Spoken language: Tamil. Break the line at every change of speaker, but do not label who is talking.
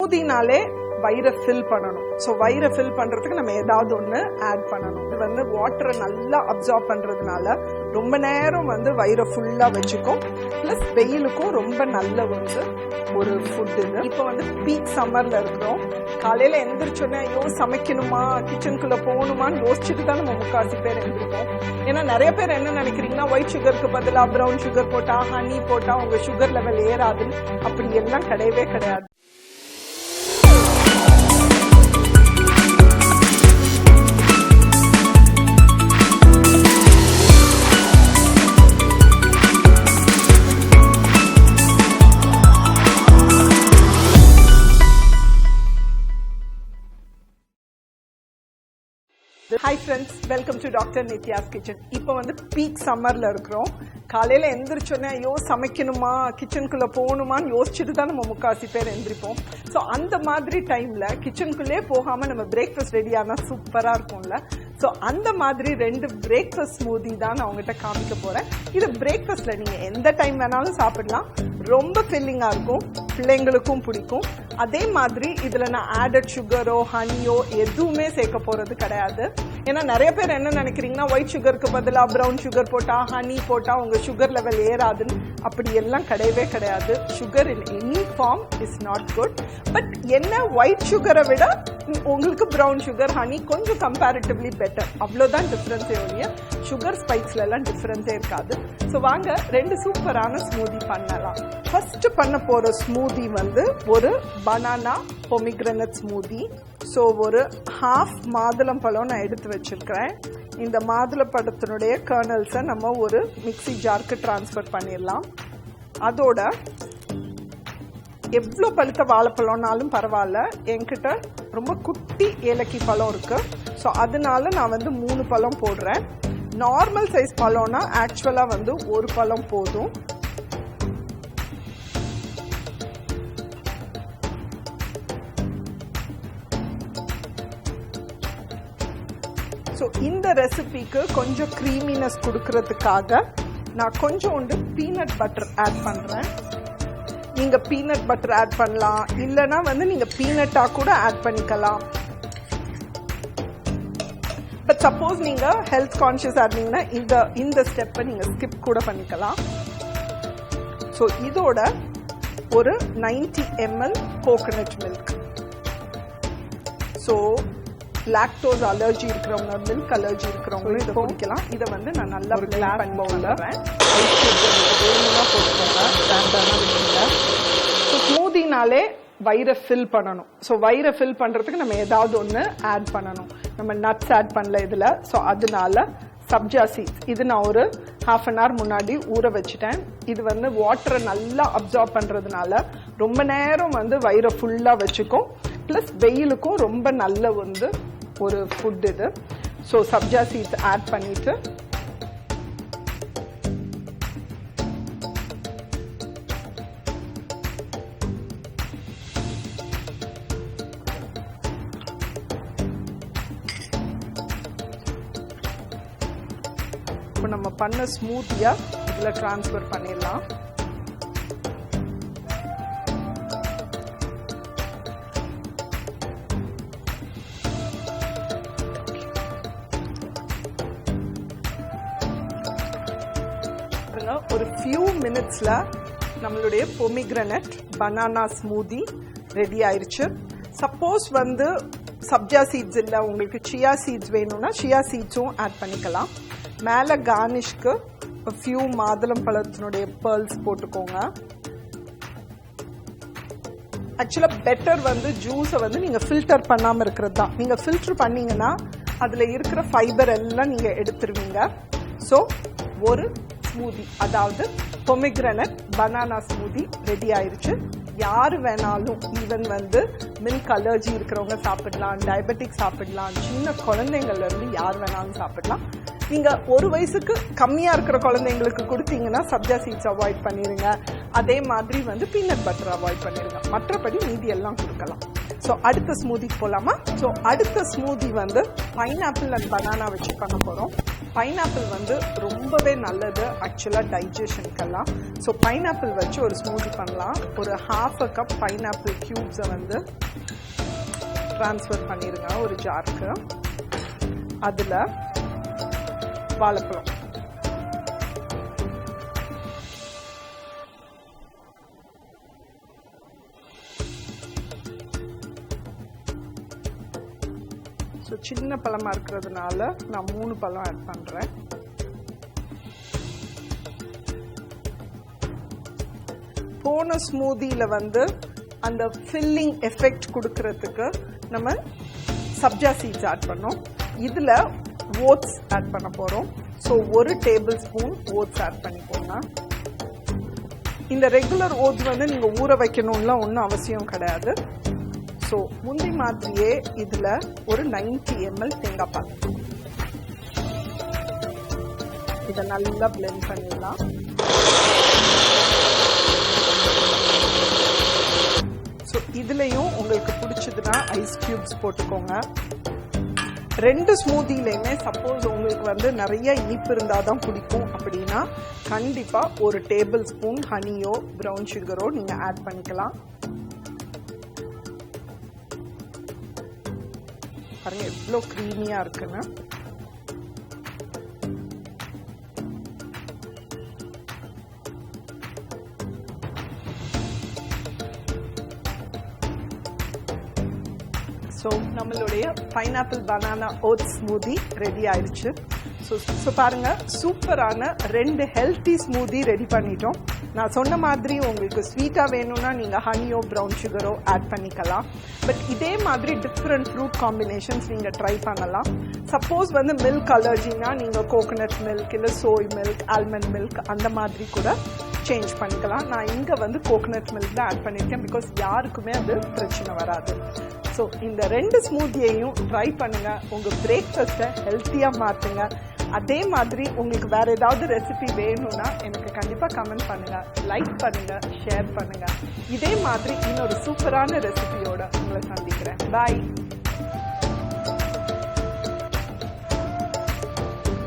ஸ்மூதினாலே வயிறை ஃபில் பண்ணணும். ஸோ வயிறை ஃபில் பண்றதுக்கு நம்ம ஏதாவது ஒன்று ஆட் பண்ணணும். இது வந்து வாட்டரை நல்லா அப்சார்ப் பண்றதுனால ரொம்ப நேரம் வந்து வயிறை ஃபுல்லா வச்சுக்கும். பிளஸ் வெயிலுக்கும் ரொம்ப நல்ல வந்து ஒரு ஃபுட் இது. இப்போ வந்து பீக் சம்மர்ல இருக்கிறோம். காலையில எந்திரிச்சோன்னே ஐயோ சமைக்கணுமா, கிச்சனுக்குள்ள போகணுமான்னு யோசிச்சுட்டு தான் நம்ம முக்காசி பேர் எழுந்திருப்போம். ஏன்னா நிறைய பேர் என்ன நினைக்கிறீங்கன்னா ஒயிட் சுகருக்கு பதிலாக ப்ரௌன் சுகர் போட்டா, ஹனி போட்டா உங்க சுகர் லெவல் ஏறாதுன்னு. அப்படி எல்லாம் கிடையவே கிடையாது. Hi friends, welcome to doctor Nithya's kitchen. இப்போ வந்து பீக் சம்மர்ல இருக்கிறோம். காலையில எந்திரிச்சோன்னே ஐயோ சமைக்கணுமா, கிச்சனுக்குள்ள போகணுமான்னு யோசிச்சுட்டு தான் நம்ம முக்காசி பேர் எந்திரிப்போம். ஸோ அந்த மாதிரி டைம்ல கிச்சனுக்குள்ளே போகாம நம்ம பிரேக்ஃபாஸ்ட் ரெடி ஆனா சூப்பரா இருக்கும்ல. ஸோ அந்த மாதிரி 2 பிரேக்ஃபாஸ்ட் ஸ்மூதி தான் நான் உங்ககிட்ட காமிக்க போறேன். இது பிரேக்ஃபாஸ்ட்ல நீங்க எந்த டைம் வேணாலும் சாப்பிடலாம். ரொம்ப ஃபில்லிங்கா இருக்கும், பிள்ளைங்களுக்கும் பிடிக்கும். அதே மாதிரி இதுல நான் ஆடட் சுகரோ ஹனியோ எதுவுமே சேர்க்க போறது கிடையாது. ஏன்னா நிறைய பேர் என்ன நினைக்கிறீங்கன்னா ஒயிட் சுகருக்கு பதிலாக ப்ரௌன் சுகர் போட்டா, ஹனி போட்டா உங்க சுகர் லெவல் ஏறாதுன்னு. அப்படி எல்லாம் கிடையவே கிடையாது. Sugar in any form is not good. But என்ன, ஒயிட் சுகரை விட உங்களுக்கு ப்ரௌன் சுகர், ஹனி கொஞ்சம் கம்பேரிட்டிவ்லி பெட்டர். அவ்வளோதான் டிஃபரன்ஸே ஒழிய சுகர் ஸ்பைக்ஸ்ல எல்லாம் டிஃபரன்ஸே இருக்காது. ஸோ வாங்க 2 சூப்பரான ஸ்மூதி பண்ணலாம். ஃபர்ஸ்ட் பண்ண போற ஸ்மூதி வந்து ஒரு பனானா பொமிக்ரனட் ஸ்மூதி. ஸோ ஒரு ½ மாதுளம்பழம் நான் எடுத்து வச்சிருக்கிறேன். இந்த மாதுளப்பழத்தினுடைய கர்னல்ஸை நம்ம ஒரு மிக்ஸி ஜாருக்கு டிரான்ஸ்ஃபர் பண்ணிடலாம். அதோட எவ்வளோ பழுத்த வாழைப்பழம்னாலும் பரவாயில்ல, என்கிட்ட ரொம்ப குட்டி ஏலக்கி பழம் இருக்கு. ஸோ அதனால நான் வந்து 3 பழம் போடுறேன். நார்மல் சைஸ் பழம்னா ஆக்சுவலா வந்து ஒரு பழம் போதும். ஸோ இந்த ரெசிபிக்கு கொஞ்சம் க்ரீமினஸ் கொடுக்கறதுக்காக நான் கொஞ்சோண்டு பீனட் பட்டர் ஆட் பண்றேன். நீங்க பீனட் பட்டர் ஆட் பண்ணலாம், இல்லைன்னா வந்து நீங்க பீனட்டா கூட ஆட் பண்ணிக்கலாம். பட் சப்போஸ் நீங்க ஹெல்த் கான்ஷியஸா இருந்தீங்கன்னா இந்த ஸ்டெப்பை நீங்க ஸ்கிப் கூட பண்ணிக்கலாம். ஸோ இதோட ஒரு 90 ml coconut milk. So lactose allergy இருக்கிறவங்க, மில்க் அலர்ஜி இருக்கிறவங்க இதை குடிக்கலாம். இதை வந்து நான் நல்லா பிளான் பண்ணி போடுறேன். ஸோ ஸ்மூதினாலே வயிறை ஃபில் பண்ணணும். ஸோ வயிறை ஃபில் பண்றதுக்கு நம்ம ஏதாவது ஒன்று ஆட் பண்ணணும். நம்ம நட்ஸ் ஆட் பண்ணல இதுல. ஸோ அதனால சப்ஜா சீட்ஸ் இது நான் ஒரு ½ an hour முன்னாடி ஊற வச்சுட்டேன். இது வந்து வாட்டரை நல்லா அப்சார்ப் பண்றதுனால ரொம்ப நேரம் வந்து வயிறை ஃபுல்லா வச்சுக்கும். பிளஸ் வெயிலுக்கும் ரொம்ப நல்ல வந்து ஒரு ஃபுட் இது. ஸோ சப்ஜா சீட்ஸ் ஆட் பண்ணிட்டு இப்போ நம்ம பண்ண ஸ்மூத்தியா இதுல டிரான்ஸ்ஃபர் பண்ணிடலாம். ஒரு ஃபியூ மினிட்ஸ்ல நம்மளுடைய பொமிக்ரனட் பனானா ஸ்மூதி ரெடி ஆயிருச்சு. சப்போஸ் வந்து சப்ஜா சீட்ஸ் இல்லை, உங்களுக்கு சியா சீட்ஸ் வேணும்னா சியா சீட்ஸும் ஆட் பண்ணிக்கலாம். மேலே கார்னிஷ்க்கு ஃபியூ மாதுளம் பழத்தினுடைய பேர்ல்ஸ் போட்டுக்கோங்க. ஆக்சுவலா பெட்டர் வந்து ஜூஸை வந்து நீங்க ஃபில்டர் பண்ணாம இருக்கிறது தான். நீங்க ஃபில்டர் பண்ணீங்கன்னா அதுல இருக்கிற ஃபைபர் எல்லாம் நீங்க எடுத்துருவீங்க. ஸோ ஒரு ஸ்மூதி, அதாவது பொமிக்ரனட் பனானா ஸ்மூதி ரெடி ஆயிருச்சு. யாரு வேணாலும், ஈவன் வந்து மில்க் அலர்ஜி இருக்கிறவங்க சாப்பிடலாம், டயபெட்டிக் சாப்பிடலாம், சின்ன குழந்தைங்கள்ல இருந்து யார் வேணாலும் சாப்பிடலாம். நீங்க 1 வயசுக்கு கம்மியா இருக்கிற குழந்தைங்களுக்கு கொடுத்தீங்கன்னா சப்ஜா சீட்ஸ் அவாய்ட் பண்ணிருங்க. அதே மாதிரி வந்து பீனட் பட்டர் அவாய்ட் பண்ணிருங்க. மற்றபடி மீதி எல்லாம் கொடுக்கலாம். ஸோ அடுத்த ஸ்மூதி போகலாமா? ஸோ அடுத்த ஸ்மூதி வந்து பைனாப்பிள் அண்ட் பனானா வச்சு பண்ண போகிறோம். பைனாப்பிள் வந்து ரொம்பவே நல்லது ஆக்சுவலாக டைஜஷனுக்கெல்லாம். ஸோ பைனாப்பிள் வச்சு ஒரு ஸ்மூதி பண்ணலாம். ஒரு ½ கப் பைனாப்பிள் க்யூப்ஸை வந்து ட்ரான்ஸ்ஃபர் பண்ணிடுங்க ஒரு ஜாருக்கு. அதில் வாழைப்பழம், ஸோ சின்ன பழமாக இருக்கிறதுனால நான் 3 பழம் ஆட் பண்ணுறேன். போன ஸ்மூதியில் வந்து அந்த ஃபில்லிங் எஃபெக்ட் கொடுக்கறதுக்கு நம்ம சப்ஜா சீட்ஸ் ஆட் பண்ணோம். இதில் ஓட்ஸ் ஆட் பண்ண போகிறோம். So 1 tablespoon oats add பண்ணிக்கோங்க. இந்த ரெகுலர் ஓட்ஸ் வந்து நீங்கள் ஊற வைக்கணும்லாம் ஒன்றும் அவசியம் கிடையாது. ஸோ முந்தி மாதிரியே இதில் ஒரு 90 ml தேங்காய் பால், இதை நல்லா பிளெண்ட் பண்ணிடலாம். ஸோ இதுலேயும் உங்களுக்கு பிடிச்சதுன்னா ஐஸ் கியூப்ஸ் போட்டுக்கோங்க. 2 ஸ்மூதியிலையுமே சப்போஸ் உங்களுக்கு வந்து நிறைய இனிப்பு இருந்தால் தான் பிடிக்கும் அப்படின்னா கண்டிப்பாக ஒரு டேபிள் ஸ்பூன் ஹனியோ ப்ரௌன் சுகரோ நீங்கள் ஆட் பண்ணிக்கலாம். பாருங்க எவ்வளோ க்ரீமியாக இருக்குன்னு. ஸோ நம்மளுடைய pineapple banana oats smoothie ready ஆயிடுச்சு. ஸோ பாருங்கள் சூப்பரான 2 ஹெல்த்தி ஸ்மூதி ரெடி பண்ணிட்டோம். நான் சொன்ன மாதிரி உங்களுக்கு ஸ்வீட்டாக வேணும்னா நீங்கள் ஹனியோ ப்ரௌன் சுகரோ ஆட் பண்ணிக்கலாம். பட் இதே மாதிரி டிஃப்ரெண்ட் ஃப்ரூட் காம்பினேஷன்ஸ் நீங்கள் ட்ரை பண்ணலாம். சப்போஸ் வந்து மில்க் அலர்ஜினா நீங்கள் கோகோனட் மில்க் இல்லை சோய் மில்க், ஆல்மண்ட் மில்க் அந்த மாதிரி கூட சேஞ்ச் பண்ணிக்கலாம். நான் இங்கே வந்து கோகோனட் மில்க் தான் ஆட் பண்ணியிருக்கேன். பிகாஸ் யாருக்குமே அது பிரச்சனை வராது. ஸோ இந்த 2 ஸ்மூத்தியையும் ட்ரை பண்ணுங்கள். உங்கள் பிரேக்ஃபாஸ்ட்டை ஹெல்த்தியாக மாற்றுங்க. அதே மாதிரி உங்களுக்கு வேறு ஏதாவது ரெசிபி வேணும்னா எனக்கு கண்டிப்பாக கமெண்ட் பண்ணுங்கள், லைக் பண்ணுங்கள், ஷேர் பண்ணுங்கள். இதே மாதிரி இன்னொரு சூப்பரான ரெசிபியோட உங்களை சந்திக்கிறேன். பாய்.